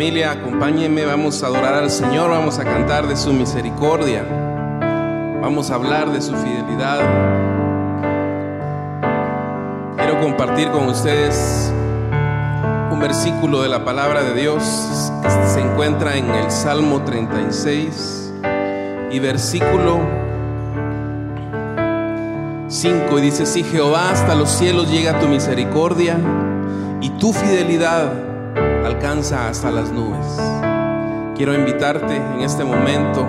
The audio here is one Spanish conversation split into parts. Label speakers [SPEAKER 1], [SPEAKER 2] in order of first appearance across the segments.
[SPEAKER 1] familia, acompáñenme, vamos a adorar al Señor, vamos a cantar de su misericordia, vamos a hablar de su fidelidad. Quiero compartir con ustedes un versículo de la palabra de Dios que se encuentra en el Salmo 36 y versículo 5, y dice: si Jehová, hasta los cielos llega tu misericordia y tu fidelidad alcanza hasta las nubes. Quiero invitarte en este momento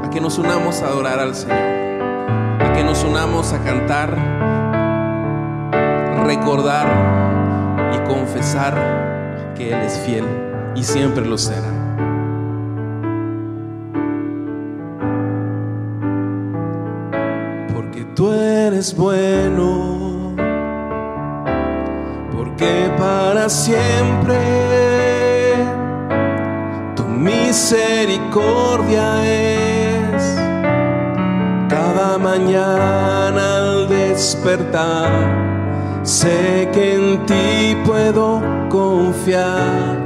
[SPEAKER 1] a que nos unamos a adorar al Señor, a que nos unamos a cantar, recordar y confesar que Él es fiel y siempre lo será. Porque tú eres bueno, porque para siempre tu misericordia es. Cada mañana al despertar sé que en ti puedo confiar.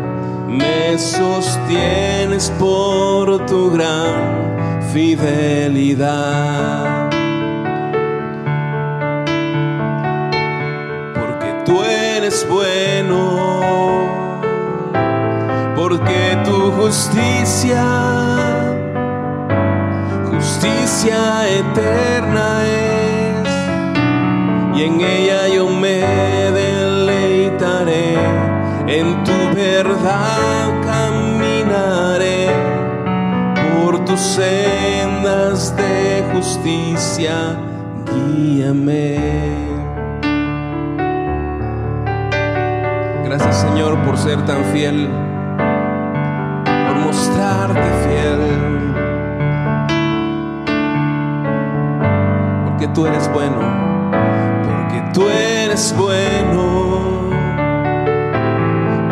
[SPEAKER 1] Me sostienes por tu gran fidelidad. Porque tú eres bueno, porque tu justicia eterna es, y en ella yo me deleitaré, en tu verdad caminaré, por tus sendas de justicia guíame. Gracias, Señor, por ser tan fiel, por mostrarte fiel, porque tú eres bueno, porque tú eres bueno,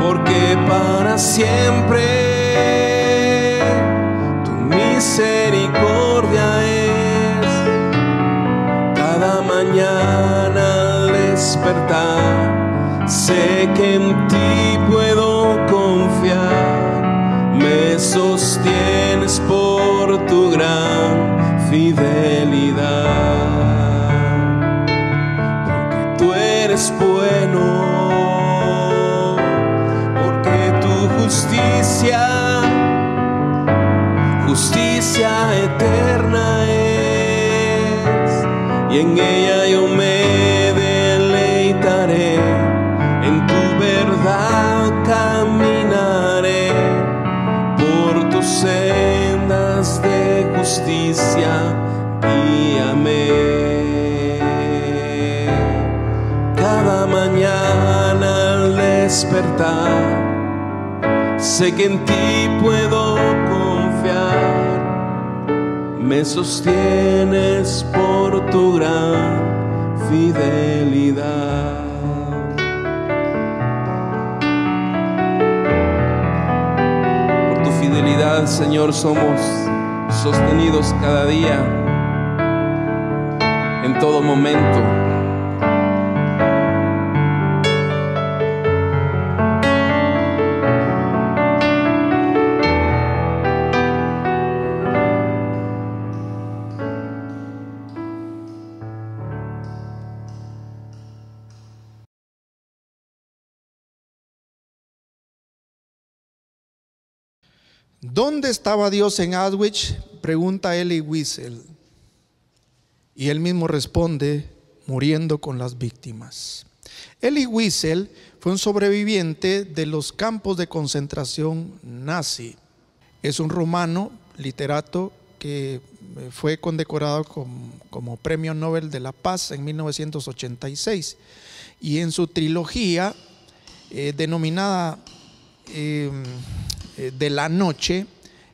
[SPEAKER 1] porque para siempre tu misericordia es. Cada mañana al despertar sé que en ti puedo confiar. Me sostienes por tu gran fidelidad. Porque tú eres bueno, porque tu justicia eterna es, y en ella yo me deleitaré, en tu verdad caminaré, por tus sendas de justicia guíame. Cada mañana al despertar sé que en ti puedo confiar. Me sostienes por tu gran fidelidad. Fidelidad, Señor, somos sostenidos cada día, en todo momento.
[SPEAKER 2] ¿Dónde estaba Dios en Auschwitz?, pregunta Elie Wiesel. Y él mismo responde: muriendo con las víctimas. Elie Wiesel fue un sobreviviente de los campos de concentración nazi. Es un rumano, literato, que fue condecorado como Premio Nobel de la Paz en 1986. Y en su trilogía denominada de la noche,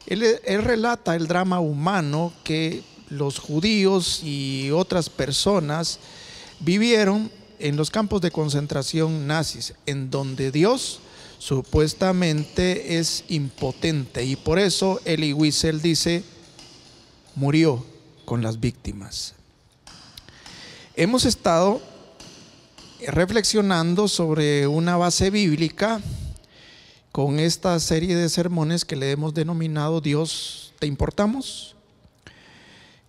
[SPEAKER 2] él relata el drama humano que los judíos y otras personas vivieron en los campos de concentración nazis, en donde Dios supuestamente es impotente, y por eso Elie Wiesel dice: murió con las víctimas. Hemos estado reflexionando sobre una base bíblica con esta serie de sermones que le hemos denominado Dios, ¿te importamos?,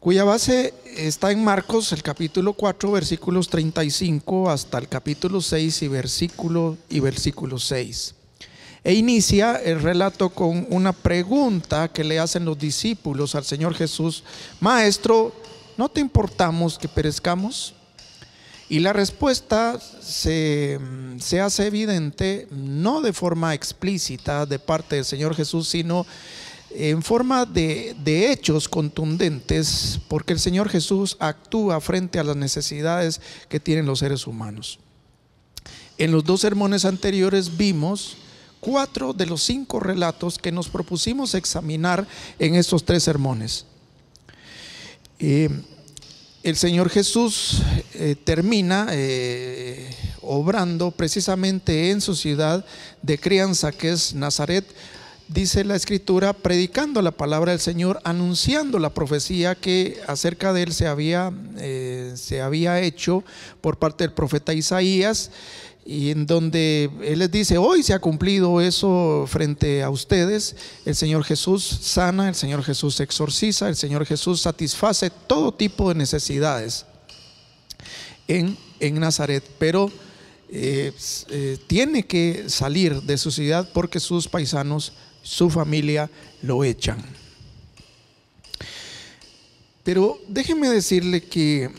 [SPEAKER 2] cuya base está en Marcos, el capítulo 4, versículos 35 hasta el capítulo 6 y versículo 6. E inicia el relato con una pregunta que le hacen los discípulos al Señor Jesús: Maestro, ¿no te importamos que perezcamos? Y la respuesta se hace evidente, no de forma explícita de parte del Señor Jesús, sino en forma de hechos contundentes, porque el Señor Jesús actúa frente a las necesidades que tienen los seres humanos. En los dos sermones anteriores vimos 4 de los 5 relatos que nos propusimos examinar en estos 3 sermones. El Señor Jesús termina obrando precisamente en su ciudad de crianza, que es Nazaret. Dice la Escritura, predicando la palabra del Señor, anunciando la profecía que acerca de él se había hecho por parte del profeta Isaías, y en donde él les dice: hoy se ha cumplido eso frente a ustedes. El Señor Jesús sana, el Señor Jesús exorciza, el Señor Jesús satisface todo tipo de necesidades en Nazaret, pero tiene que salir de su ciudad porque sus paisanos, su familia, lo echan. Pero déjeme decirle que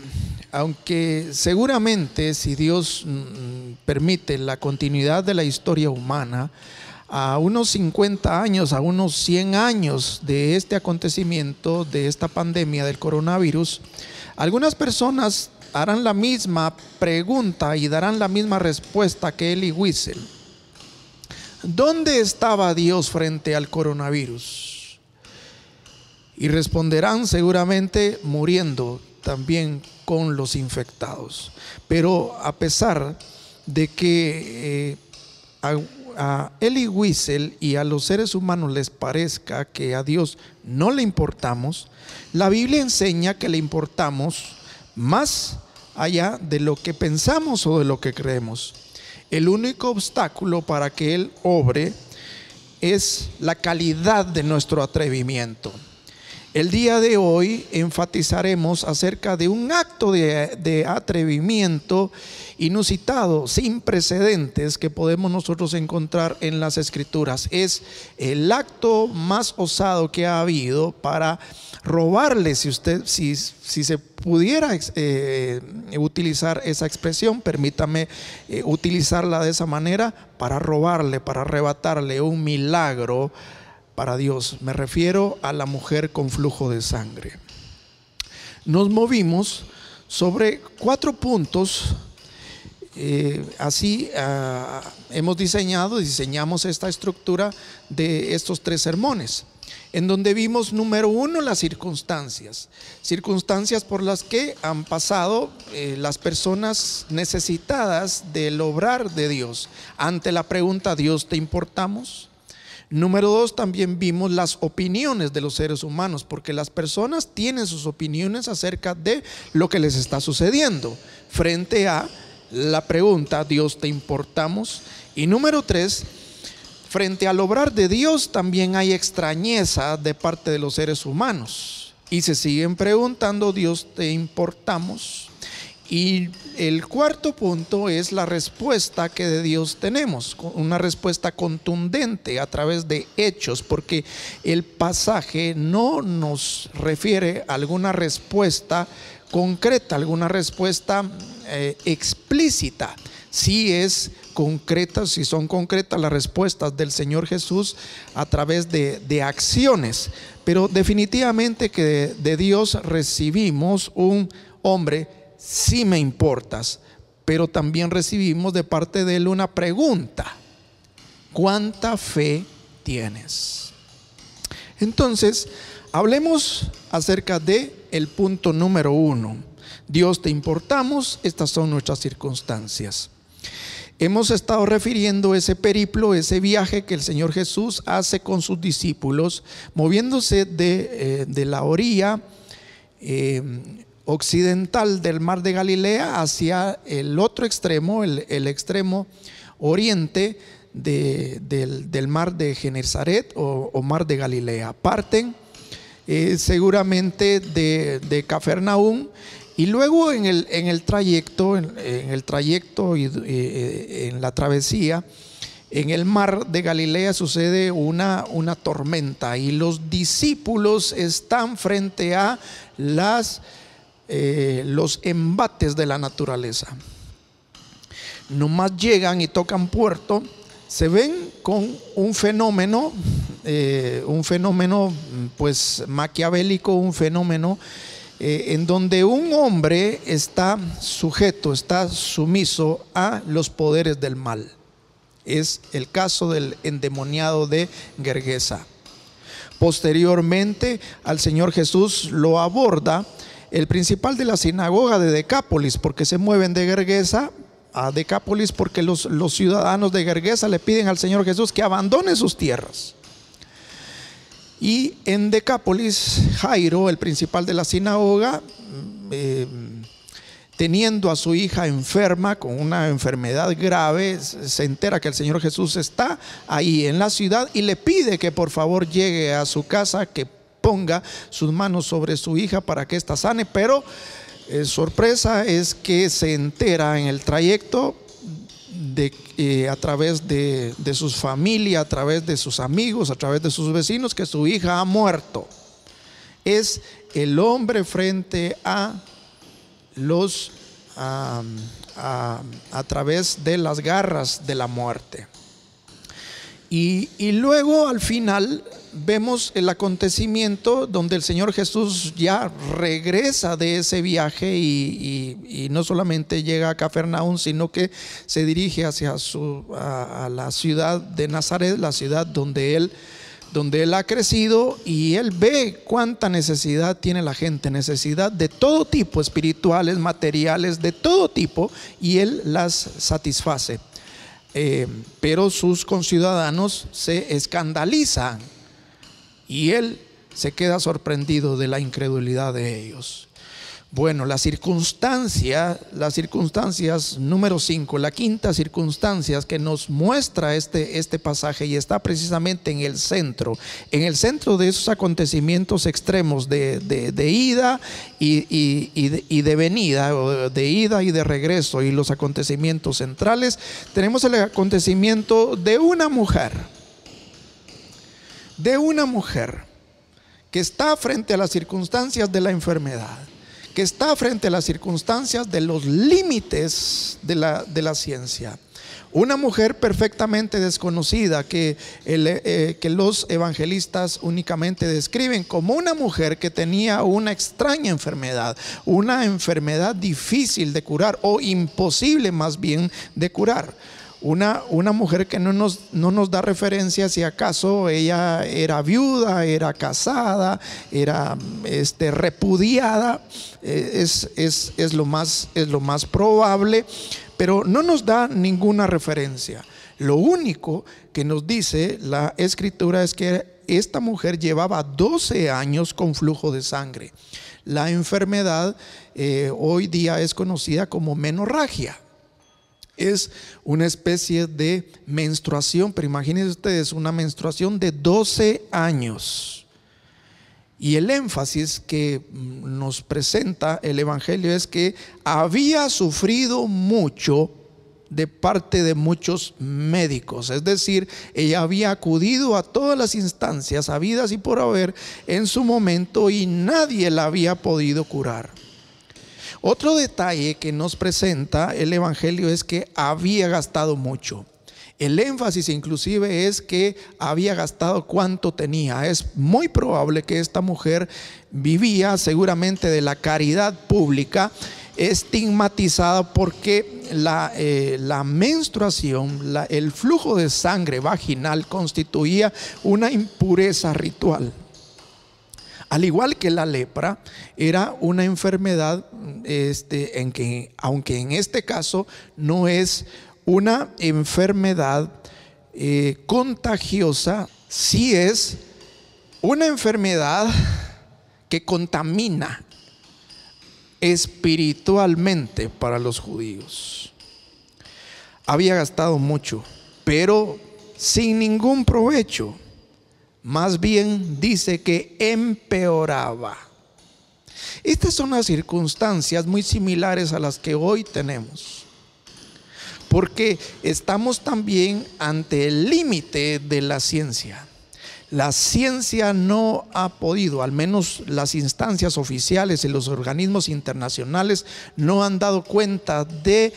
[SPEAKER 2] aunque seguramente, si Dios permite la continuidad de la historia humana, a unos 50 años, a unos 100 años de este acontecimiento, de esta pandemia del coronavirus, algunas personas harán la misma pregunta y darán la misma respuesta que Elie Wiesel. ¿Dónde estaba Dios frente al coronavirus? Y responderán seguramente muriendo también con los infectados. Pero a pesar de que a Elie Wiesel y a los seres humanos les parezca que a Dios no le importamos, la Biblia enseña que le importamos más allá de lo que pensamos o de lo que creemos. El único obstáculo para que Él obre es la calidad de nuestro atrevimiento. El día de hoy enfatizaremos acerca de un acto de atrevimiento inusitado, sin precedentes, que podemos nosotros encontrar en las Escrituras. Es el acto más osado que ha habido para robarle, si se pudiera utilizar esa expresión, permítame utilizarla de esa manera, para robarle, para arrebatarle un milagro para Dios. Me refiero a la mujer con flujo de sangre. Nos movimos sobre 4 puntos. Hemos diseñamos esta estructura de estos 3 sermones, en donde vimos, número 1, las circunstancias por las que han pasado las personas necesitadas del obrar de Dios ante la pregunta: ¿Dios te importamos? Número 2, también vimos las opiniones de los seres humanos, porque las personas tienen sus opiniones acerca de lo que les está sucediendo frente a la pregunta: ¿Dios te importamos? Y número 3, frente al obrar de Dios también hay extrañeza de parte de los seres humanos y se siguen preguntando: ¿Dios te importamos? Y el 4 punto es la respuesta que de Dios tenemos, una respuesta contundente a través de hechos, porque el pasaje no nos refiere a alguna respuesta concreta, alguna respuesta explícita. Sí es concreta, si son concretas las respuestas del Señor Jesús a través de acciones, pero definitivamente que de Dios recibimos un: hombre, sí me importas. Pero también recibimos de parte de Él una pregunta: ¿cuánta fe tienes? Entonces, hablemos acerca de el punto número 1. Dios te importamos, estas son nuestras circunstancias. Hemos estado refiriendo ese periplo, ese viaje que el Señor Jesús hace con sus discípulos, moviéndose de la orilla occidental del mar de Galilea hacia el otro extremo, el extremo oriente del mar de Genesaret o mar de Galilea. Parten seguramente de Cafarnaúm, y luego en el trayecto y en la travesía, en el mar de Galilea sucede una tormenta, y los discípulos están frente a los embates de la naturaleza. Nomás llegan y tocan puerto, se ven con un fenómeno pues maquiavélico, un fenómeno en donde un hombre está sujeto, está sumiso a los poderes del mal. Es el caso del endemoniado de Gergesa. Posteriormente al Señor Jesús lo aborda el principal de la sinagoga de Decápolis, porque se mueven de Gergesa a Decápolis porque los ciudadanos de Gergesa le piden al Señor Jesús que abandone sus tierras. Y en Decápolis, Jairo, el principal de la sinagoga, teniendo a su hija enferma con una enfermedad grave, se entera que el Señor Jesús está ahí en la ciudad y le pide que por favor llegue a su casa, que ponga sus manos sobre su hija para que ésta sane. Pero sorpresa es que se entera en el trayecto a través de sus familias, a través de sus amigos, a través de sus vecinos, que su hija ha muerto. Es el hombre frente a través de las garras de la muerte. Y luego al final vemos el acontecimiento donde el Señor Jesús ya regresa de ese viaje y no solamente llega a Cafarnaúm, sino que se dirige hacia a la ciudad de Nazaret, la ciudad donde él ha crecido, y él ve cuánta necesidad tiene la gente, necesidad de todo tipo, espirituales, materiales, de todo tipo, y él las satisface. Pero sus conciudadanos se escandalizan y él se queda sorprendido de la incredulidad de ellos. Bueno, las circunstancias número 5, la quinta circunstancia que nos muestra este pasaje, y está precisamente en el centro de esos acontecimientos extremos de ida y de venida, o de ida y de regreso, y los acontecimientos centrales. Tenemos el acontecimiento de una mujer que está frente a las circunstancias de la enfermedad, que está frente a las circunstancias de los límites de la ciencia. Una mujer perfectamente desconocida que los evangelistas únicamente describen como una mujer que tenía una extraña enfermedad, una enfermedad difícil de curar, o imposible más bien de curar. Una mujer que no nos da referencia si acaso ella era viuda, era casada, era repudiada. Es lo más probable, pero no nos da ninguna referencia. Lo único que nos dice la Escritura es que esta mujer llevaba 12 años con flujo de sangre. La enfermedad hoy día es conocida como menorragia. Es una especie de menstruación, pero imagínense ustedes una menstruación de 12 años. Y el énfasis que nos presenta el Evangelio es que había sufrido mucho de parte de muchos médicos. Es decir, ella había acudido a todas las instancias habidas y por haber en su momento, y nadie la había podido curar. Otro detalle que nos presenta el Evangelio es que había gastado mucho. El énfasis inclusive es que había gastado cuanto tenía. Es muy probable que esta mujer vivía seguramente de la caridad pública, estigmatizada porque la menstruación, el flujo de sangre vaginal constituía una impureza ritual. Al igual que la lepra, era una enfermedad aunque en este caso no es una enfermedad contagiosa, sí es una enfermedad que contamina espiritualmente para los judíos. Había gastado mucho, pero sin ningún provecho. Más bien dice que empeoraba. Estas son las circunstancias muy similares a las que hoy tenemos, porque estamos también ante el límite de la ciencia. La ciencia no ha podido, al menos las instancias oficiales y los organismos internacionales no han dado cuenta de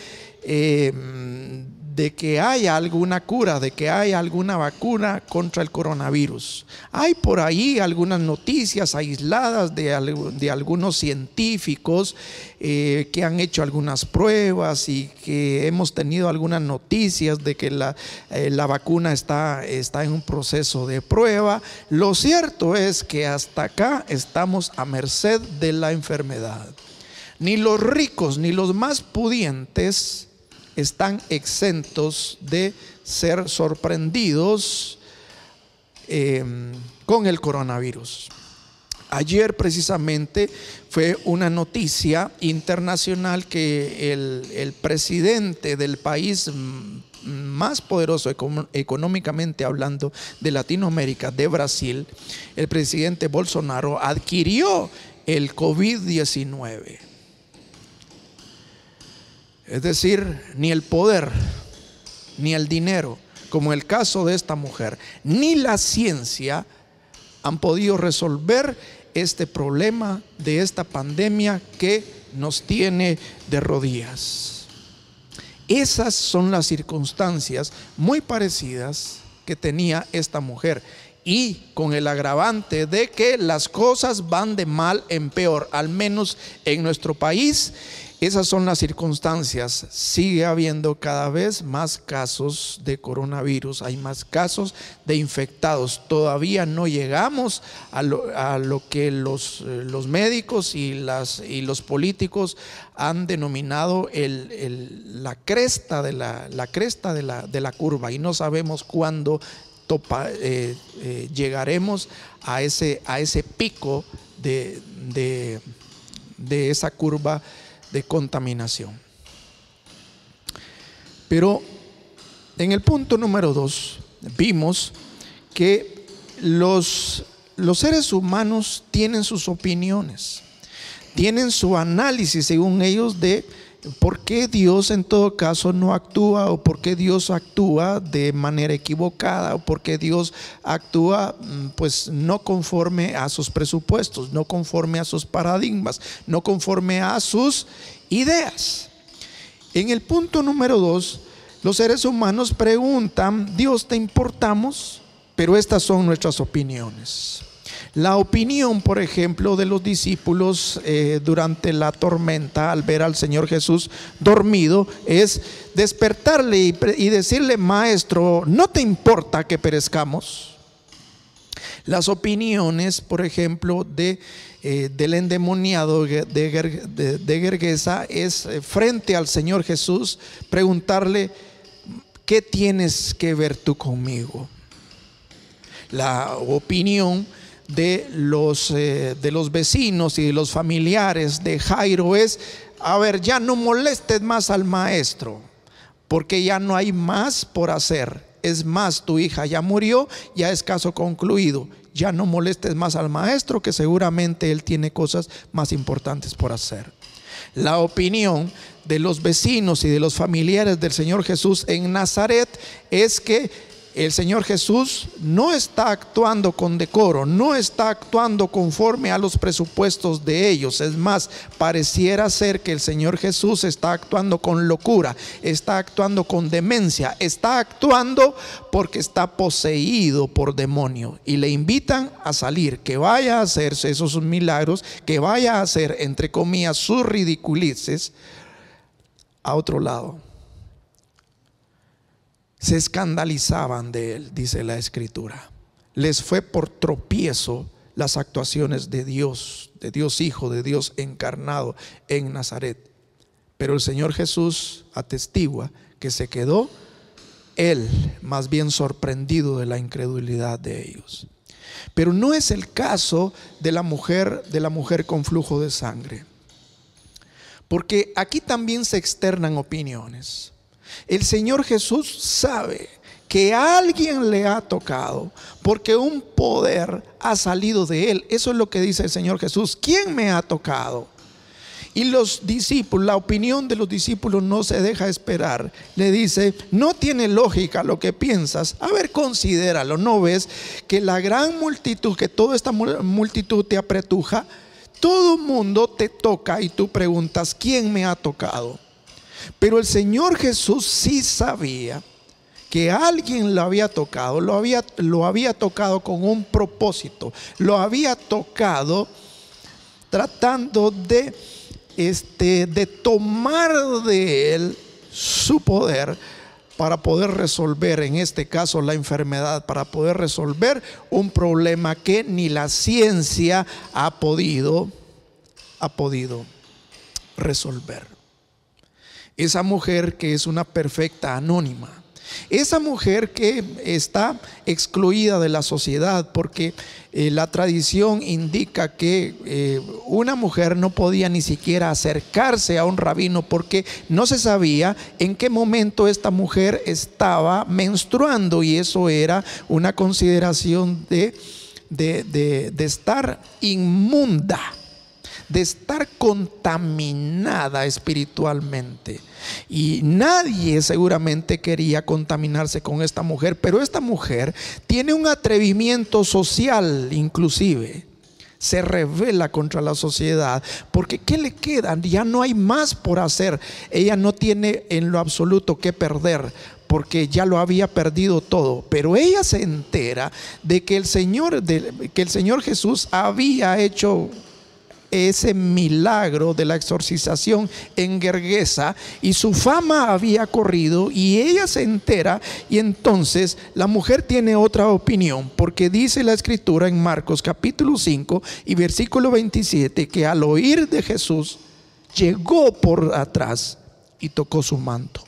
[SPEAKER 2] que haya alguna cura, de que haya alguna vacuna contra el coronavirus. Hay por ahí algunas noticias aisladas de algunos científicos que han hecho algunas pruebas y que hemos tenido algunas noticias de que la vacuna está en un proceso de prueba. Lo cierto es que hasta acá estamos a merced de la enfermedad. Ni los ricos ni los más pudientes están exentos de ser sorprendidos con el coronavirus. Ayer precisamente fue una noticia internacional que el presidente del país más poderoso económicamente hablando de Latinoamérica, de Brasil, el presidente Bolsonaro, adquirió el COVID-19. Es decir, ni el poder, ni el dinero, como el caso de esta mujer, ni la ciencia han podido resolver este problema de esta pandemia que nos tiene de rodillas. Esas son las circunstancias muy parecidas que tenía esta mujer, y con el agravante de que las cosas van de mal en peor, al menos en nuestro país. Esas son las circunstancias. Sigue habiendo cada vez más casos de coronavirus, hay más casos de infectados. Todavía no llegamos a lo que los médicos y los políticos han denominado la cresta de la curva, y no sabemos cuándo llegaremos a ese pico de esa curva de contaminación. Pero en el punto número 2 vimos que los seres humanos tienen sus opiniones, tienen su análisis según ellos de por qué Dios en todo caso no actúa, o por qué Dios actúa de manera equivocada, o por qué Dios actúa pues no conforme a sus presupuestos, no conforme a sus paradigmas, no conforme a sus ideas. En el punto número 2, los seres humanos preguntan: Dios, ¿te importamos? Pero estas son nuestras opiniones. La opinión, por ejemplo, de los discípulos durante la tormenta al ver al Señor Jesús dormido es despertarle y decirle: Maestro, ¿no te importa que perezcamos? Las opiniones, por ejemplo, del endemoniado de Gergesa es frente al Señor Jesús preguntarle: ¿qué tienes que ver tú conmigo? La opinión de los vecinos y de los familiares de Jairo es: a ver, ya no molestes más al maestro, porque ya no hay más por hacer. Es más, tu hija ya murió, ya es caso concluido. Ya no molestes más al maestro, que seguramente él tiene cosas más importantes por hacer. La opinión de los vecinos y de los familiares del Señor Jesús en Nazaret es que el Señor Jesús no está actuando con decoro, no está actuando conforme a los presupuestos de ellos. Es más, pareciera ser que el Señor Jesús está actuando con locura, está actuando con demencia, está actuando porque está poseído por demonio, y le invitan a salir, que vaya a hacerse esos milagros, que vaya a hacer, entre comillas, sus ridiculeces a otro lado. Se escandalizaban de él, dice la Escritura. Les fue por tropiezo las actuaciones de Dios Hijo, de Dios encarnado en Nazaret. Pero el Señor Jesús atestigua que se quedó él más bien sorprendido de la incredulidad de ellos. Pero no es el caso de la mujer con flujo de sangre, porque aquí también se externan opiniones. El Señor Jesús sabe que alguien le ha tocado, porque un poder ha salido de él. Eso es lo que dice el Señor Jesús. ¿Quién me ha tocado? Y los discípulos, la opinión de los discípulos no se deja esperar. Le dice: no tiene lógica lo que piensas. A ver, considéralo. ¿No ves que la gran multitud, que toda esta multitud te apretuja? Todo mundo te toca y tú preguntas: ¿quién me ha tocado? Pero el Señor Jesús sí sabía que alguien lo había tocado, lo había tocado con un propósito, lo había tocado tratando de tomar de él su poder para poder resolver, en este caso, la enfermedad, para poder resolver un problema que ni la ciencia ha podido resolver. Esa mujer que es una perfecta anónima, esa mujer que está excluida de la sociedad, porque la tradición indica que una mujer no podía ni siquiera acercarse a un rabino, porque no se sabía en qué momento esta mujer estaba menstruando, y eso era una consideración de estar inmunda, de estar contaminada espiritualmente. Y nadie seguramente quería contaminarse con esta mujer, pero esta mujer tiene un atrevimiento social, inclusive se rebela contra la sociedad, porque ¿qué le queda? Ya no hay más por hacer. Ella no tiene en lo absoluto que perder, porque ya lo había perdido todo. Pero ella se entera de que el Señor Jesús había hecho ese milagro de la exorcización en Gergesa, y su fama había corrido, y ella se entera. Y entonces la mujer tiene otra opinión, porque dice la escritura en Marcos capítulo 5 y versículo 27 que al oír de Jesús llegó por atrás y tocó su manto.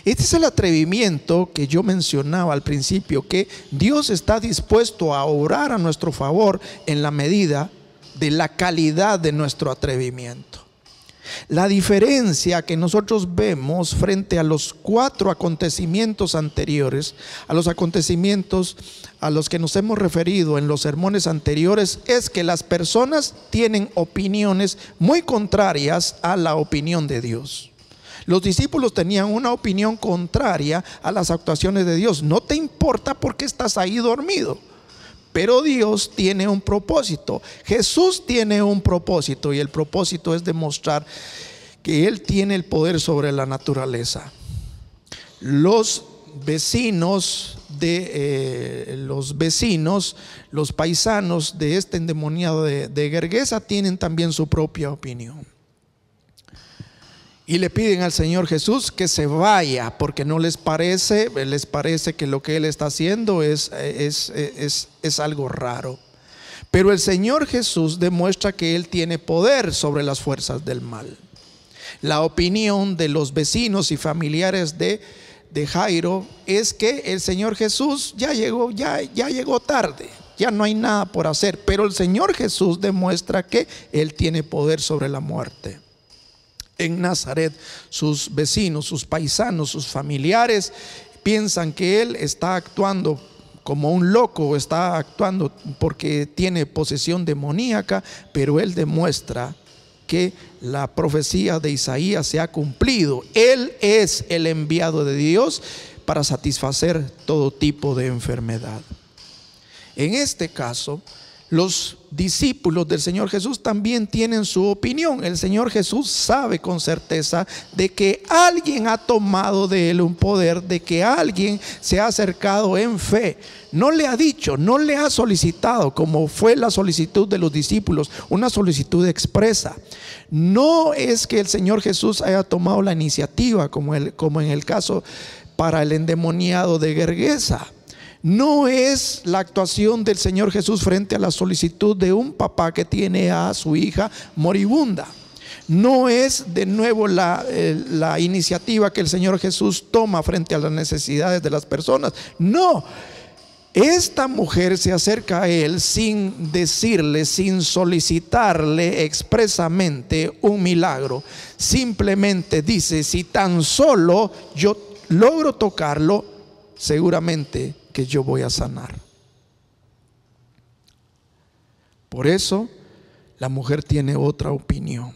[SPEAKER 2] Este es el atrevimiento que yo mencionaba al principio, que Dios está dispuesto a obrar a nuestro favor en la medida de la calidad de nuestro atrevimiento. La diferencia que nosotros vemos frente a los 4 acontecimientos anteriores, a los acontecimientos a los que nos hemos referido en los sermones anteriores, es que las personas tienen opiniones muy contrarias a la opinión de Dios. Los discípulos tenían una opinión contraria a las actuaciones de Dios. No te importa porque estás ahí dormido, pero Dios tiene un propósito. Jesús tiene un propósito, y el propósito es demostrar que Él tiene el poder sobre la naturaleza. Los vecinos, los paisanos de este endemoniado de Gergesa tienen también su propia opinión. Y le piden al Señor Jesús que se vaya, porque no les parece que lo que Él está haciendo es algo raro. Pero el Señor Jesús demuestra que Él tiene poder sobre las fuerzas del mal. La opinión de los vecinos y familiares de Jairo es que el Señor Jesús ya llegó tarde, ya no hay nada por hacer. Pero el Señor Jesús demuestra que Él tiene poder sobre la muerte. En Nazaret, sus vecinos, sus paisanos, sus familiares piensan que Él está actuando como un loco, está actuando porque tiene posesión demoníaca, pero Él demuestra que la profecía de Isaías se ha cumplido. Él es el enviado de Dios para satisfacer todo tipo de enfermedad. En este caso, los discípulos del Señor Jesús también tienen su opinión. El Señor Jesús sabe con certeza de que alguien ha tomado de Él un poder, de que alguien se ha acercado en fe. No le ha dicho, no le ha solicitado, como fue la solicitud de los discípulos, una solicitud expresa. No es que el Señor Jesús haya tomado la iniciativa, como en el caso para el endemoniado de Gergesa. No es la actuación del Señor Jesús frente a la solicitud de un papá que tiene a su hija moribunda. No es de nuevo la iniciativa que el Señor Jesús toma frente a las necesidades de las personas. No, esta mujer se acerca a Él sin decirle, sin solicitarle expresamente un milagro. Simplemente dice: si tan solo yo logro tocarlo, seguramente que yo voy a sanar. Por eso la mujer tiene otra opinión.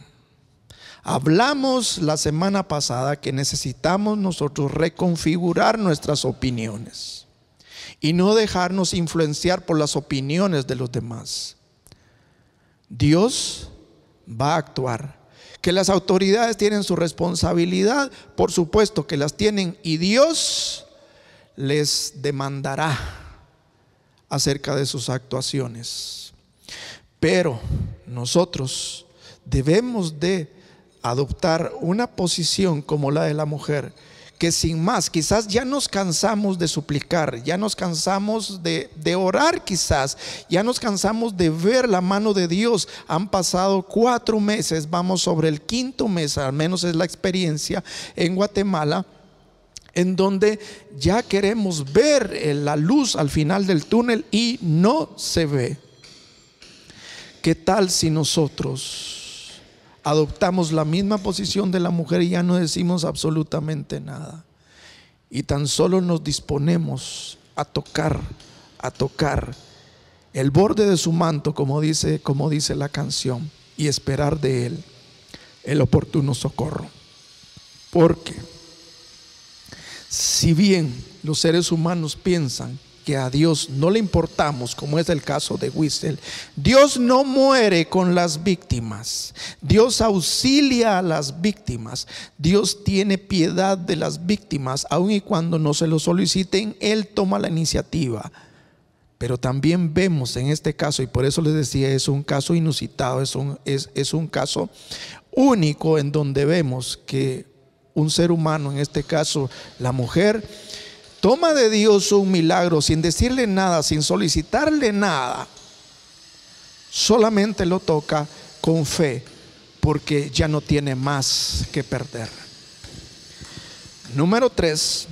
[SPEAKER 2] Hablamos la semana pasada que necesitamos nosotros reconfigurar nuestras opiniones y no dejarnos influenciar por las opiniones de los demás. Dios va a actuar. Que las autoridades tienen su responsabilidad, por supuesto que las tienen, y Dios les demandará acerca de sus actuaciones. Pero nosotros debemos de adoptar una posición como la de la mujer, que sin más, quizás ya nos cansamos de suplicar, ya nos cansamos de orar, quizás ya nos cansamos de ver la mano de Dios. Han pasado 4 meses, vamos sobre el 5.º mes, al menos es la experiencia en Guatemala, en donde ya queremos ver la luz al final del túnel y no se ve. ¿Qué tal si nosotros adoptamos la misma posición de la mujer y ya no decimos absolutamente nada, y tan solo nos disponemos a tocar el borde de su manto, como dice la canción, y esperar de Él el oportuno socorro? Porque si bien los seres humanos piensan que a Dios no le importamos, como es el caso de Wiesel, Dios no muere con las víctimas. Dios auxilia a las víctimas. Dios tiene piedad de las víctimas, aun y cuando no se lo soliciten, Él toma la iniciativa. Pero también vemos en este caso, y por eso les decía, es un caso inusitado, es un caso único, en donde vemos que un ser humano, en este caso la mujer, toma de Dios un milagro sin decirle nada, sin solicitarle nada. Solamente lo toca con fe, porque ya no tiene más que perder. Número 3.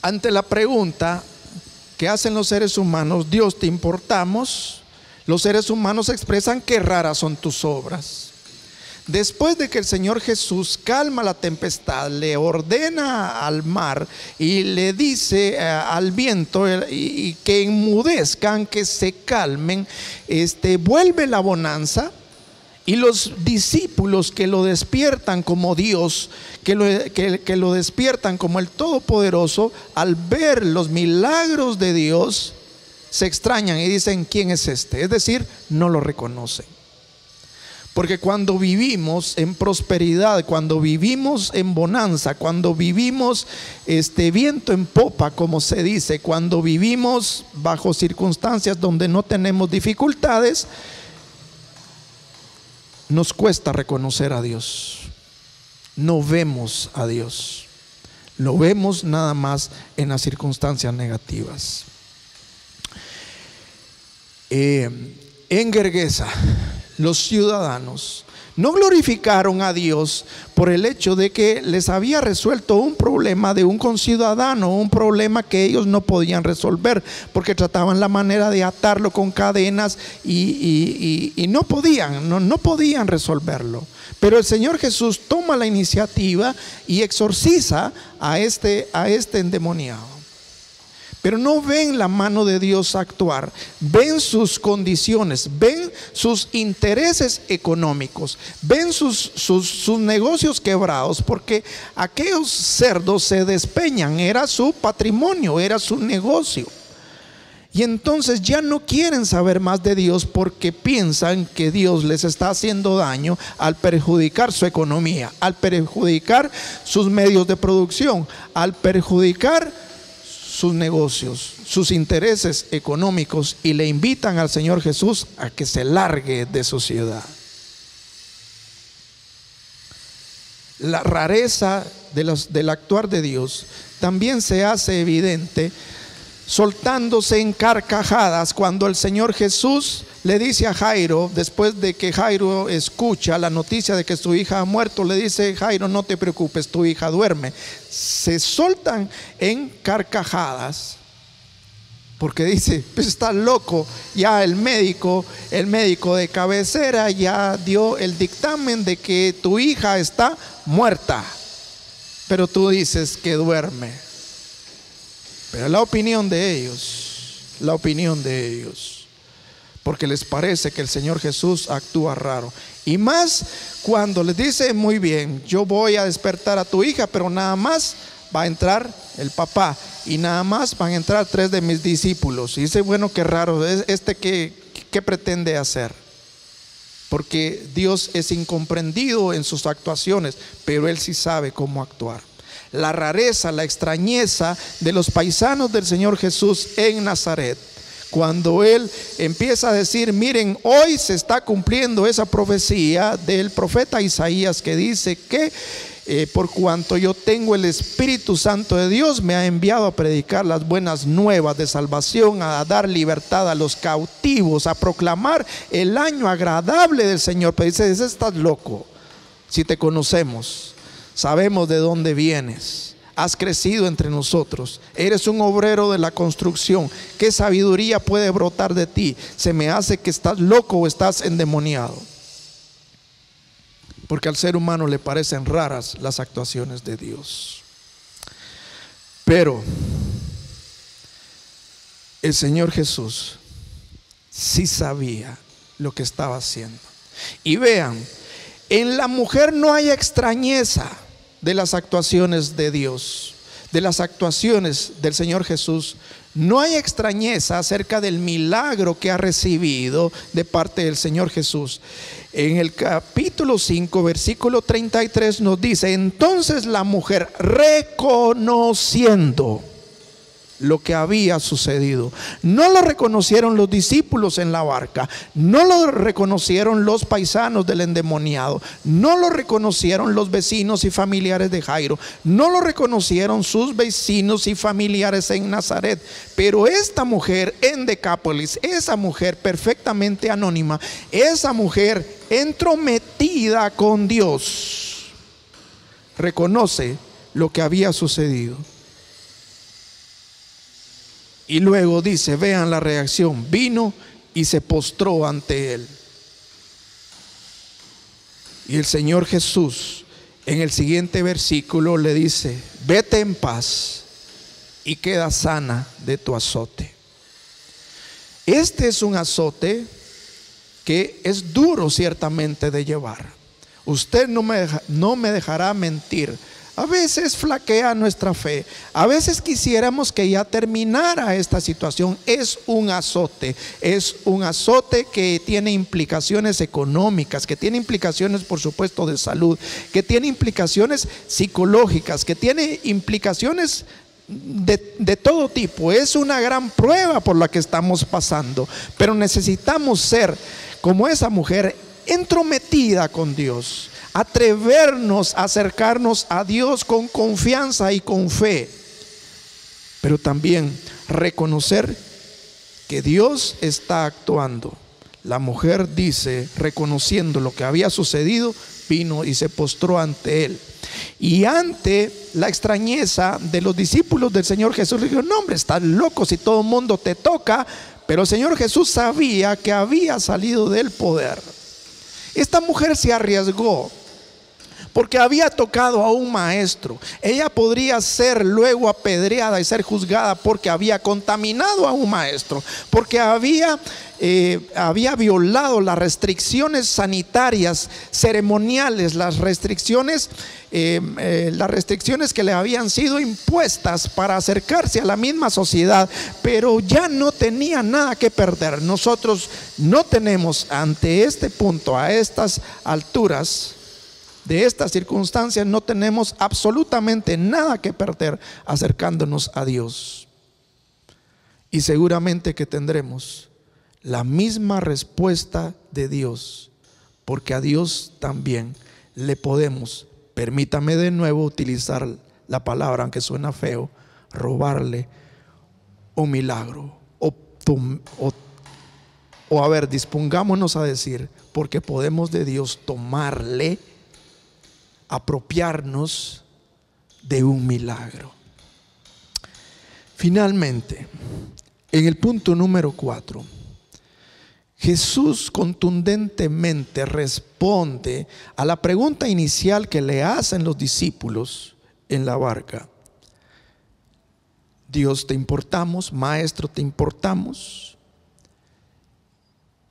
[SPEAKER 2] Ante la pregunta que hacen los seres humanos, ¿Dios te importamos?, los seres humanos expresan: qué raras son tus obras. Después de que el Señor Jesús calma la tempestad, le ordena al mar y le dice al viento y que enmudezcan, que se calmen, vuelve la bonanza, y los discípulos que lo despiertan como Dios, que lo despiertan como el Todopoderoso, al ver los milagros de Dios, se extrañan y dicen: ¿quién es este? Es decir, no lo reconocen. Porque cuando vivimos en prosperidad, cuando vivimos en bonanza, cuando vivimos viento en popa, como se dice, cuando vivimos bajo circunstancias donde no tenemos dificultades, nos cuesta reconocer a Dios. No vemos a Dios, lo vemos nada más en las circunstancias negativas. En Gergesa, los ciudadanos no glorificaron a Dios por el hecho de que les había resuelto un problema de un conciudadano, un problema que ellos no podían resolver, porque trataban la manera de atarlo con cadenas y no podían resolverlo. Pero el Señor Jesús toma la iniciativa y exorciza a este endemoniado. Pero no ven la mano de Dios actuar, ven sus condiciones, ven sus intereses económicos, ven sus negocios quebrados, porque aquellos cerdos se despeñan, era su patrimonio, era su negocio. Y entonces ya no quieren saber más de Dios, porque piensan que Dios les está haciendo daño al perjudicar su economía, al perjudicar sus medios de producción, al perjudicar sus negocios, sus intereses económicos, y le invitan al Señor Jesús a que se largue de su ciudad. La rareza del actuar de Dios también se hace evidente soltándose en carcajadas cuando el Señor Jesús le dice a Jairo, después de que Jairo escucha la noticia de que su hija ha muerto, le dice: Jairo, no te preocupes, tu hija duerme. Se soltan en carcajadas porque dice: pues está loco, ya el médico de cabecera ya dio el dictamen de que tu hija está muerta. pero tú dices que duerme. Pero la opinión de ellos, porque les parece que el Señor Jesús actúa raro. Y más cuando les dice, muy bien, yo voy a despertar a tu hija, pero nada más va a entrar el papá y nada más van a entrar 3 de mis discípulos. Y dice, bueno, qué raro, ¿qué pretende hacer? Porque Dios es incomprendido en sus actuaciones, pero Él sí sabe cómo actuar. La rareza, la extrañeza de los paisanos del Señor Jesús en Nazaret, cuando Él empieza a decir, miren, hoy se está cumpliendo esa profecía del profeta Isaías que dice que por cuanto yo tengo el Espíritu Santo de Dios, me ha enviado a predicar las buenas nuevas de salvación, a dar libertad a los cautivos, a proclamar el año agradable del Señor. Pero dice, estás loco. Si te conocemos, sabemos de dónde vienes, has crecido entre nosotros, eres un obrero de la construcción. ¿Qué sabiduría puede brotar de ti? Se me hace que estás loco o estás endemoniado. Porque al ser humano le parecen raras las actuaciones de Dios. Pero el Señor Jesús sí sabía lo que estaba haciendo. Y vean, en la mujer no hay extrañeza de las actuaciones de Dios, de las actuaciones del Señor Jesús. No hay extrañeza acerca del milagro que ha recibido de parte del Señor Jesús. En el capítulo 5, versículo 33 nos dice, entonces la mujer, reconociendo lo que había sucedido. No lo reconocieron los discípulos en la barca, no lo reconocieron los paisanos del endemoniado, no lo reconocieron los vecinos y familiares de Jairo, no lo reconocieron sus vecinos y familiares en Nazaret. Pero esta mujer en Decápolis, esa mujer perfectamente anónima, esa mujer entrometida con Dios, reconoce lo que había sucedido. Y luego dice, vean la reacción, vino y se postró ante él. Y el Señor Jesús en el siguiente versículo le dice, vete en paz y queda sana de tu azote. Este es un azote que es duro ciertamente de llevar. Usted no me dejará mentir. A veces flaquea nuestra fe. A veces quisiéramos que ya terminara esta situación. Es un azote que tiene implicaciones económicas, que tiene implicaciones, por supuesto, de salud, que tiene implicaciones psicológicas, que tiene implicaciones de todo tipo. Es una gran prueba por la que estamos pasando, pero necesitamos ser como esa mujer entrometida con Dios, atrevernos a acercarnos a Dios con confianza y con fe, pero también reconocer que Dios está actuando. La mujer dice, reconociendo lo que había sucedido, vino y se postró ante él. Y ante la extrañeza de los discípulos del Señor Jesús, le dijo, no hombre, estás loco si todo el mundo te toca. Pero el Señor Jesús sabía que había salido del poder. Esta mujer se arriesgó porque había tocado a un maestro. Ella podría ser luego apedreada y ser juzgada porque había contaminado a un maestro, porque había violado las restricciones sanitarias, ceremoniales, las restricciones que le habían sido impuestas para acercarse a la misma sociedad, pero ya no tenía nada que perder. Nosotros no tenemos ante este punto, a estas alturas de estas circunstancias, no tenemos absolutamente nada que perder acercándonos a Dios. Y seguramente que tendremos la misma respuesta de Dios, porque a Dios también le podemos, permítame de nuevo utilizar la palabra, aunque suena feo, robarle un milagro. O a ver, dispongámonos a decir, porque podemos de Dios tomarle, apropiarnos de un milagro. Finalmente, en el punto número 4, Jesús contundentemente responde a la pregunta inicial que le hacen los discípulos en la barca. Dios, te importamos, Maestro, te importamos.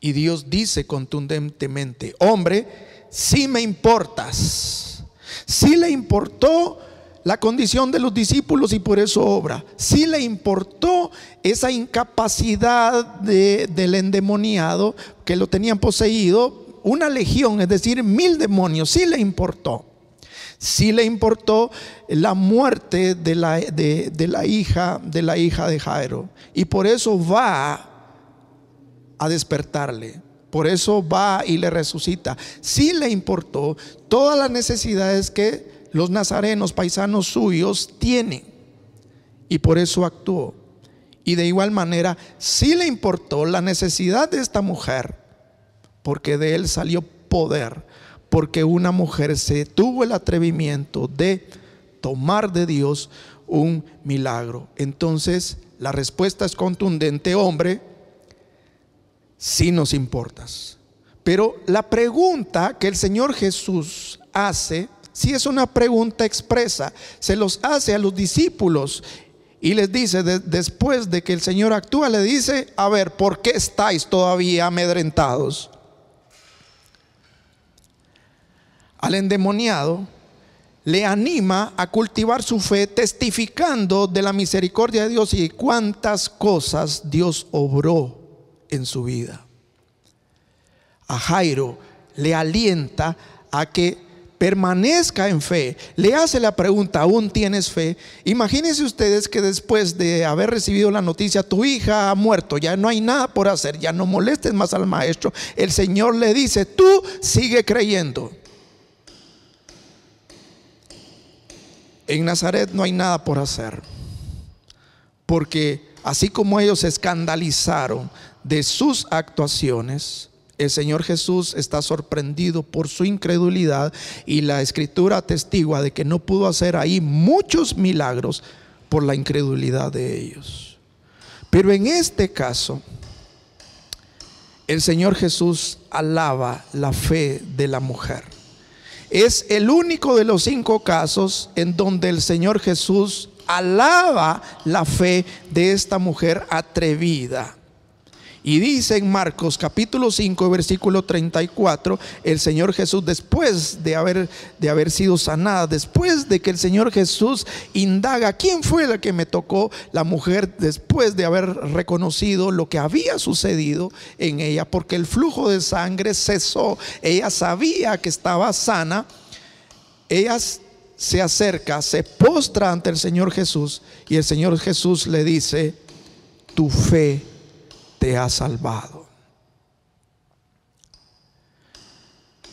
[SPEAKER 2] Y Dios dice contundentemente: hombre, sí me importas. Sí le importó la condición de los discípulos y por eso obra. Sí le importó esa incapacidad del endemoniado, que lo tenían poseído, una legión, es decir, 1000 demonios. Sí le importó. Sí le importó la muerte de la hija de Jairo, y por eso va a despertarle. Por eso va y le resucita. Sí le importó todas las necesidades que los nazarenos, paisanos suyos, tienen, y por eso actuó. Y de igual manera sí le importó la necesidad de esta mujer, porque de él salió poder, porque una mujer se tuvo el atrevimiento de tomar de Dios un milagro. Entonces la respuesta es contundente: hombre, sí nos importas. Pero la pregunta que el Señor Jesús hace, sí es una pregunta expresa, se los hace a los discípulos y les dice, después de que el Señor actúa, le dice: a ver, ¿por qué estáis todavía amedrentados? Al endemoniado le anima a cultivar su fe, testificando de la misericordia de Dios y cuántas cosas Dios obró en su vida. A Jairo le alienta a que permanezca en fe. Le hace la pregunta: ¿aún tienes fe? Imagínense ustedes que después de haber recibido la noticia: tu hija ha muerto, ya no hay nada por hacer, ya no molestes más al maestro. El Señor le dice: tú sigue creyendo. En Nazaret no hay nada por hacer, porque así como ellos se escandalizaron de sus actuaciones, el Señor Jesús está sorprendido por su incredulidad, y la Escritura atestigua de que no pudo hacer ahí muchos milagros por la incredulidad de ellos. Pero en este caso, el Señor Jesús alaba la fe de la mujer. Es el único de los 5 casos en donde el Señor Jesús alaba la fe de esta mujer atrevida. Y dice en Marcos capítulo 5 versículo 34, el Señor Jesús, después de haber sido sanada, después de que el Señor Jesús indaga: ¿quién fue la que me tocó? La mujer, después de haber reconocido lo que había sucedido en ella, porque el flujo de sangre cesó, ella sabía que estaba sana, ella se acerca, se postra ante el Señor Jesús, y el Señor Jesús le dice: tu fe te ha salvado.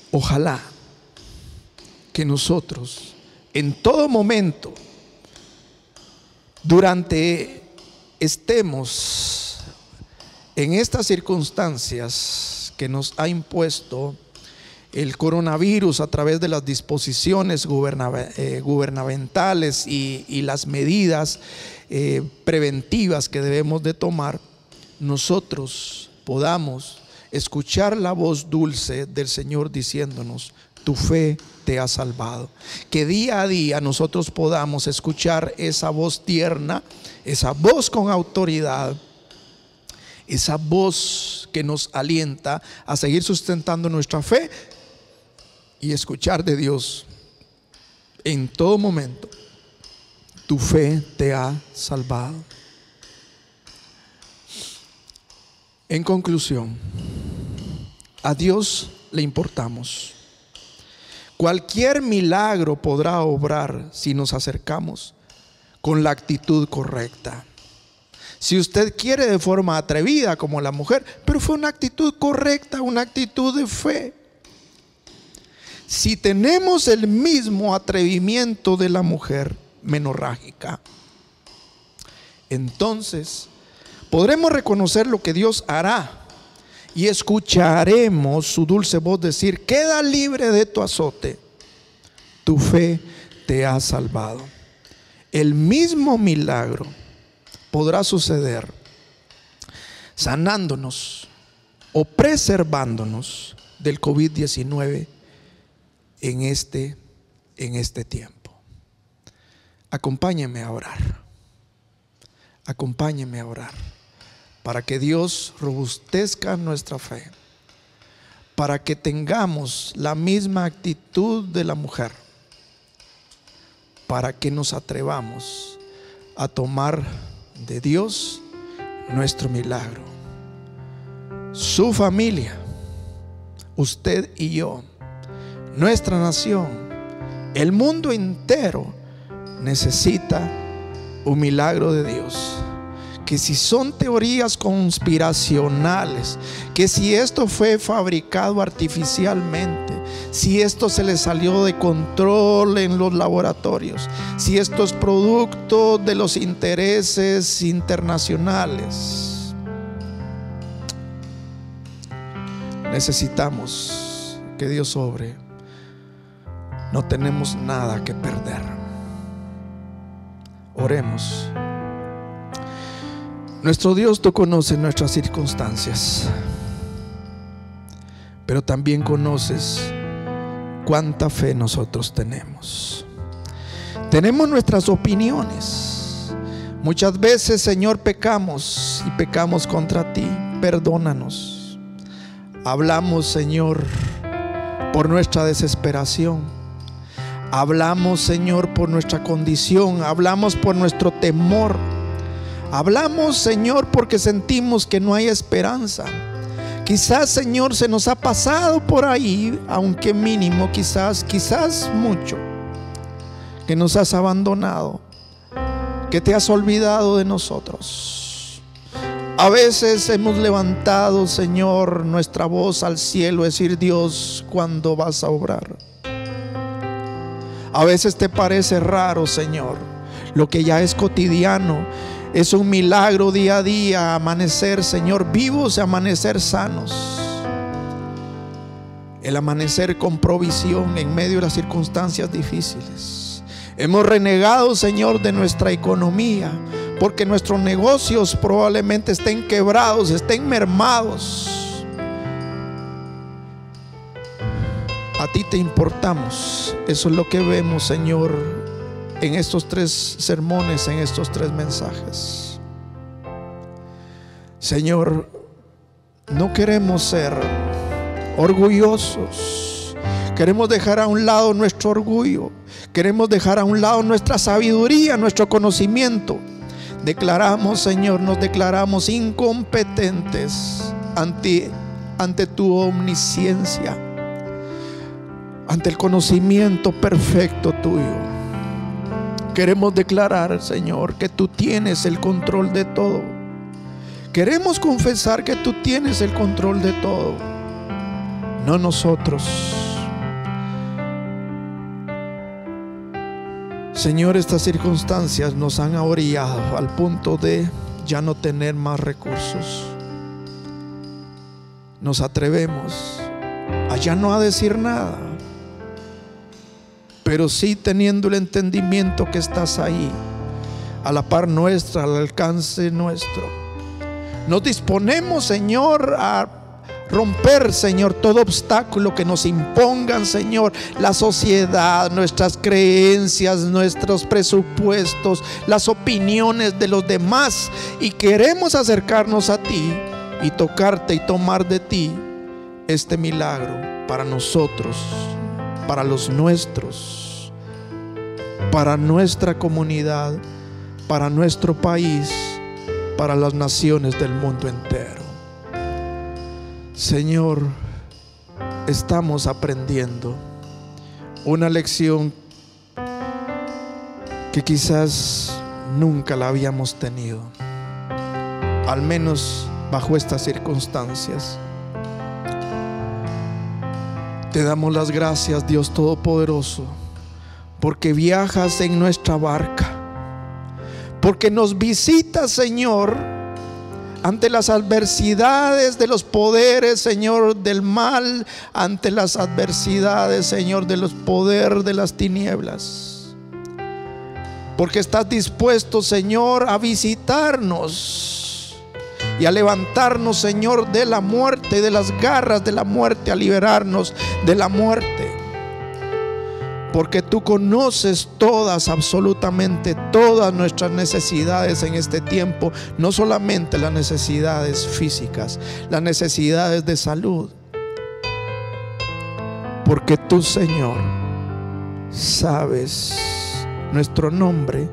[SPEAKER 2] Ojalá que nosotros en todo momento, durante estemos en estas circunstancias que nos ha impuesto el coronavirus a través de las disposiciones gubernamentales y las medidas preventivas que debemos de tomar, nosotros podamos escuchar la voz dulce del Señor diciéndonos: tu fe te ha salvado. Que día a día nosotros podamos escuchar esa voz tierna, esa voz con autoridad, esa voz que nos alienta a seguir sustentando nuestra fe y escuchar de Dios en todo momento: tu fe te ha salvado. En conclusión, a Dios le importamos. Cualquier milagro podrá obrar si nos acercamos con la actitud correcta. Si usted quiere de forma atrevida como la mujer, pero fue una actitud correcta, una actitud de fe. Si tenemos el mismo atrevimiento de la mujer menorrágica, entonces podremos reconocer lo que Dios hará y escucharemos su dulce voz decir: queda libre de tu azote, tu fe te ha salvado. El mismo milagro podrá suceder sanándonos o preservándonos del COVID-19 en este tiempo. acompáñeme a orar. Acompáñeme a orar para que Dios robustezca nuestra fe, para que tengamos la misma actitud de la mujer, para que nos atrevamos a tomar de Dios nuestro milagro. Su familia, usted y yo, nuestra nación, el mundo entero necesita un milagro de Dios. Que si son teorías conspiracionales, que si esto fue fabricado artificialmente, si esto se le salió de control en los laboratorios, si esto es producto de los intereses internacionales, necesitamos que Dios obre. No tenemos nada que perder. Oremos. Nuestro Dios, tú conoces nuestras circunstancias, pero también conoces cuánta fe nosotros tenemos. Tenemos nuestras opiniones. Muchas veces, Señor, pecamos y pecamos contra ti. Perdónanos. Hablamos, Señor, por nuestra desesperación. Hablamos, Señor, por nuestra condición. Hablamos por nuestro temor. Hablamos, Señor, porque sentimos que no hay esperanza. Quizás, Señor, se nos ha pasado por ahí, aunque mínimo, quizás mucho, que nos has abandonado, que te has olvidado de nosotros. A veces hemos levantado, Señor, nuestra voz al cielo, decir: Dios, ¿cuándo vas a obrar? A veces te parece raro, Señor, lo que ya es cotidiano. Es un milagro día a día, amanecer, Señor, vivos y amanecer sanos. El amanecer con provisión en medio de las circunstancias difíciles. Hemos renegado, Señor, de nuestra economía, porque nuestros negocios probablemente estén quebrados, estén mermados. A ti te importamos. Eso es lo que vemos, Señor, en estos 3 sermones, en estos 3 mensajes. Señor, no queremos ser orgullosos. Queremos dejar a un lado nuestro orgullo. Queremos dejar a un lado nuestra sabiduría, nuestro conocimiento. Declaramos, Señor, nos declaramos incompetentes ante tu omnisciencia, ante el conocimiento perfecto tuyo. Queremos declarar, Señor, que tú tienes el control de todo. Queremos confesar que tú tienes el control de todo, no nosotros. Señor, estas circunstancias nos han orillado al punto de ya no tener más recursos. Nos atrevemos a ya no a decir nada, pero sí teniendo el entendimiento que estás ahí, a la par nuestra, al alcance nuestro. Nos disponemos, Señor, a romper, Señor, todo obstáculo que nos impongan, Señor, la sociedad, nuestras creencias, nuestros presupuestos, las opiniones de los demás, y queremos acercarnos a ti y tocarte y tomar de ti este milagro para nosotros, para los nuestros, para nuestra comunidad, para nuestro país, para las naciones del mundo entero. Señor, estamos aprendiendo una lección que quizás nunca la habíamos tenido, al menos bajo estas circunstancias. Te damos las gracias, Dios Todopoderoso, porque viajas en nuestra barca, porque nos visitas, Señor, ante las adversidades de los poderes, Señor, del mal, ante las adversidades, Señor, de los poderes de las tinieblas. Porque estás dispuesto, Señor, a visitarnos y a levantarnos, Señor, de la muerte, de las garras de la muerte, a liberarnos de la muerte. porque tú conoces todas, absolutamente todas nuestras necesidades en este tiempo, no solamente las necesidades físicas, las necesidades de salud, porque tú, Señor, sabes nuestro nombre.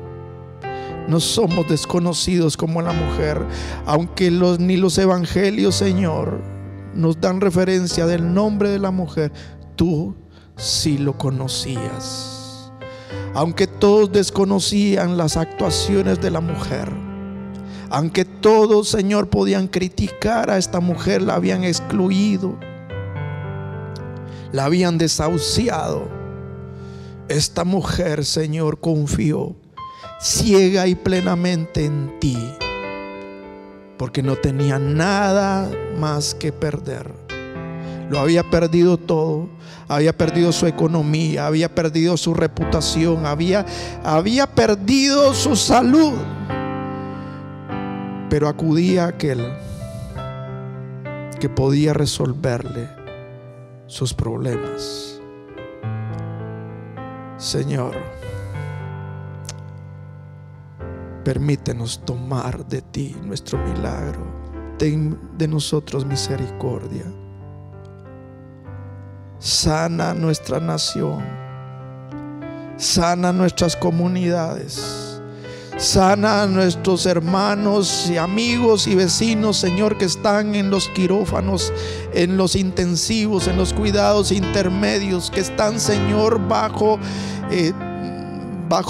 [SPEAKER 2] No somos desconocidos como la mujer, aunque ni los evangelios, Señor, nos dan referencia del nombre de la mujer. Tú sí lo conocías, aunque todos desconocían las actuaciones de la mujer, aunque todos, Señor, podían criticar a esta mujer, la habían excluido, la habían desahuciado. Esta mujer, Señor, confió ciega y plenamente en ti, porque no tenía nada más que perder. Lo había perdido todo. Había perdido su economía, había perdido su reputación, había perdido su salud, pero acudía a aquel que podía resolverle sus problemas. Señor, permítenos tomar de ti nuestro milagro. Ten de nosotros misericordia. Sana nuestra nación, sana nuestras comunidades, sana a nuestros hermanos y amigos y vecinos, Señor, que están en los quirófanos, en los intensivos, en los cuidados intermedios, que están, Señor, bajo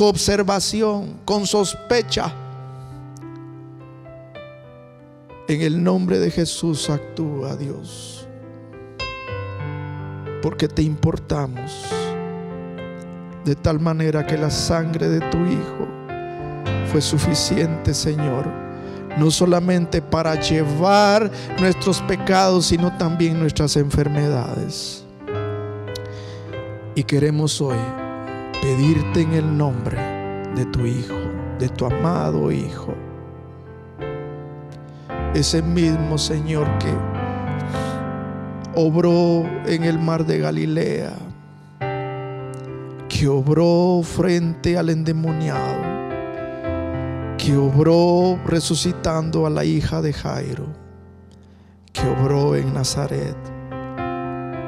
[SPEAKER 2] observación, con sospecha. En el nombre de Jesús actúa, Dios, porque te importamos, de tal manera que la sangre de tu Hijo fue suficiente, Señor, no solamente para llevar nuestros pecados, sino también nuestras enfermedades. Y queremos hoy pedirte en el nombre de tu Hijo, de tu amado Hijo, ese mismo Señor que obró en el mar de Galilea, que obró frente al endemoniado, que obró resucitando a la hija de Jairo, que obró en Nazaret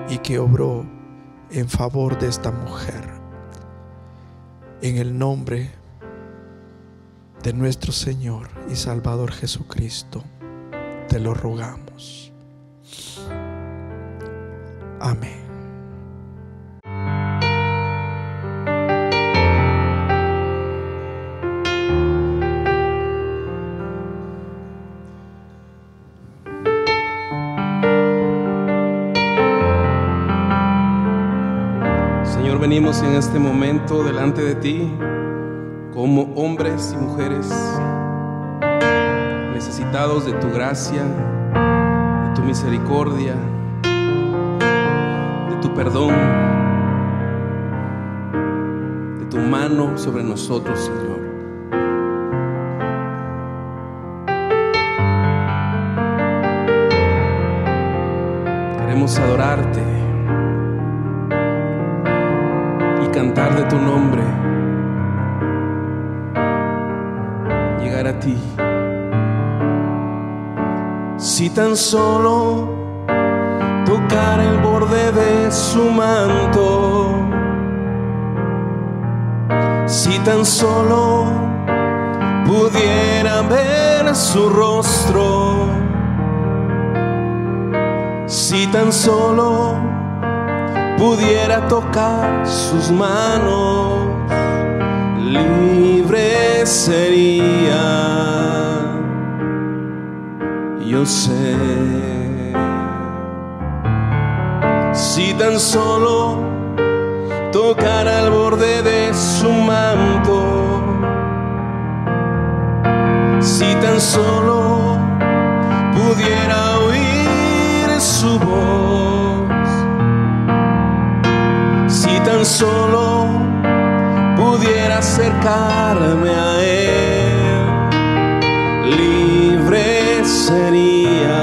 [SPEAKER 2] y que obró en favor de esta mujer. En el nombre de nuestro Señor y Salvador Jesucristo, te lo rogamos. Amén.
[SPEAKER 1] Señor, venimos en este momento delante de ti como hombres y mujeres necesitados de tu gracia, de tu misericordia, tu perdón, de tu mano sobre nosotros, Señor. Queremos adorarte y cantar de tu nombre, llegar a ti. Si tan solo tocar el borde de su manto, si tan solo pudiera ver su rostro, si tan solo pudiera tocar sus manos, libre sería. Yo sé. Si tan solo tocara el borde de su manto, si tan solo pudiera oír su voz, si tan solo pudiera acercarme a él, libre sería.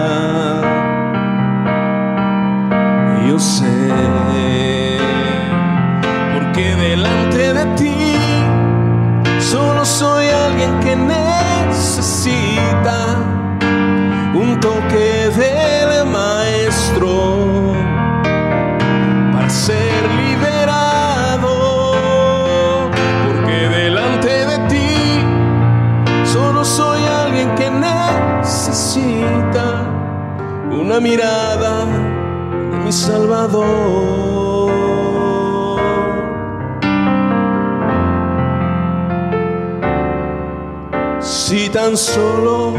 [SPEAKER 1] Yo sé, porque porque delante de ti solo soy alguien que necesita un toque del Maestro para ser liberado, porque delante de ti solo soy alguien que necesita una mirada de mi Salvador. Si tan solo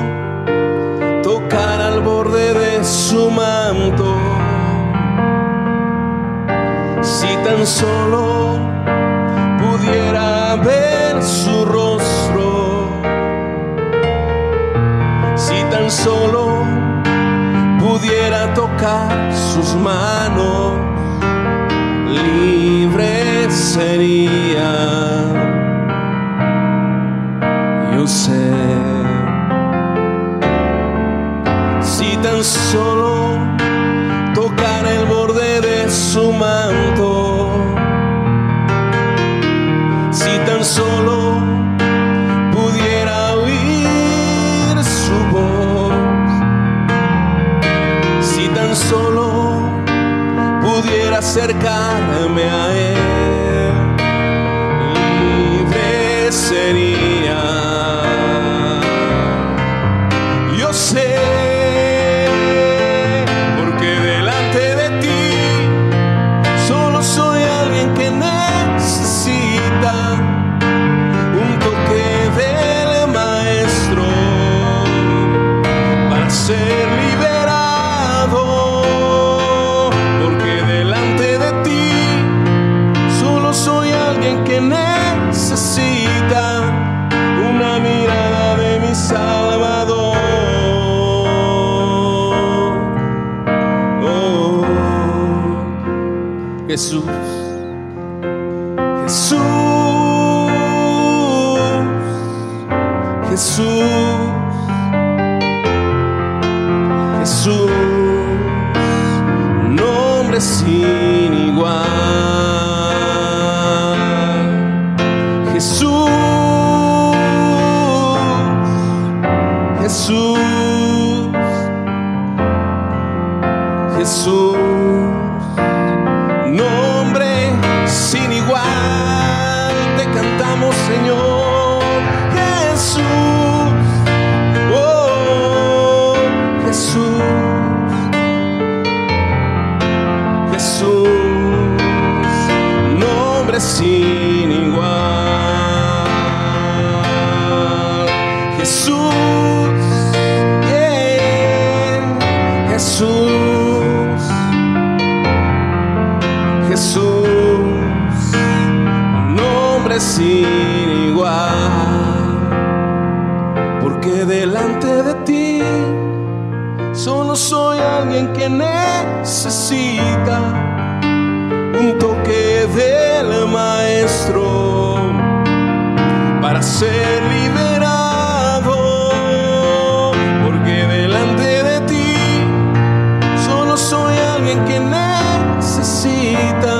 [SPEAKER 1] tocara al borde de su manto, si tan solo pudiera ver su rostro, si tan solo pudiera tocar sus manos, libre sería. Yo sé, si tan solo tocar el borde de su manto, si tan solo pudiera oír su voz, si tan solo pudiera acercarme a Él, libre sería. Yo sé, porque delante de ti solo soy alguien que necesita un toque del Maestro para ser liberado, porque delante de ti solo soy alguien que necesita una mirada de mi Salvador. Oh, Jesús, Jesús, Jesús, Jesús, nombre sin igual. Jesús, Jesús, Jesús, nombre sin igual. Te cantamos, Señor. Jesús, oh, Jesús, Jesús, nombre sin igual. Jesús, yeah. Jesús, Jesús, nombre sin igual, porque delante de ti solo soy alguien que necesita un toque del Maestro para ser liberado, porque delante de ti solo soy alguien que necesita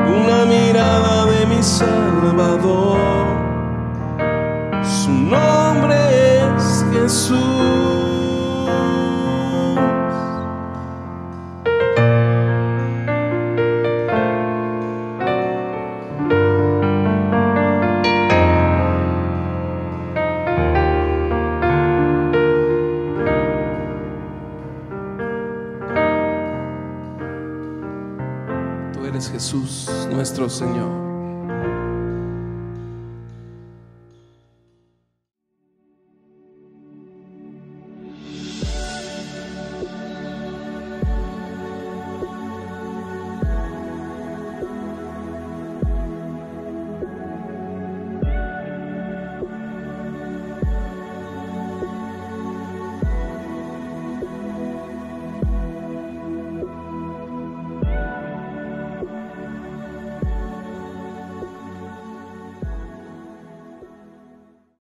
[SPEAKER 1] una mirada de mi Salvador. Su nombre es Jesús. Tú eres Jesús, nuestro Señor.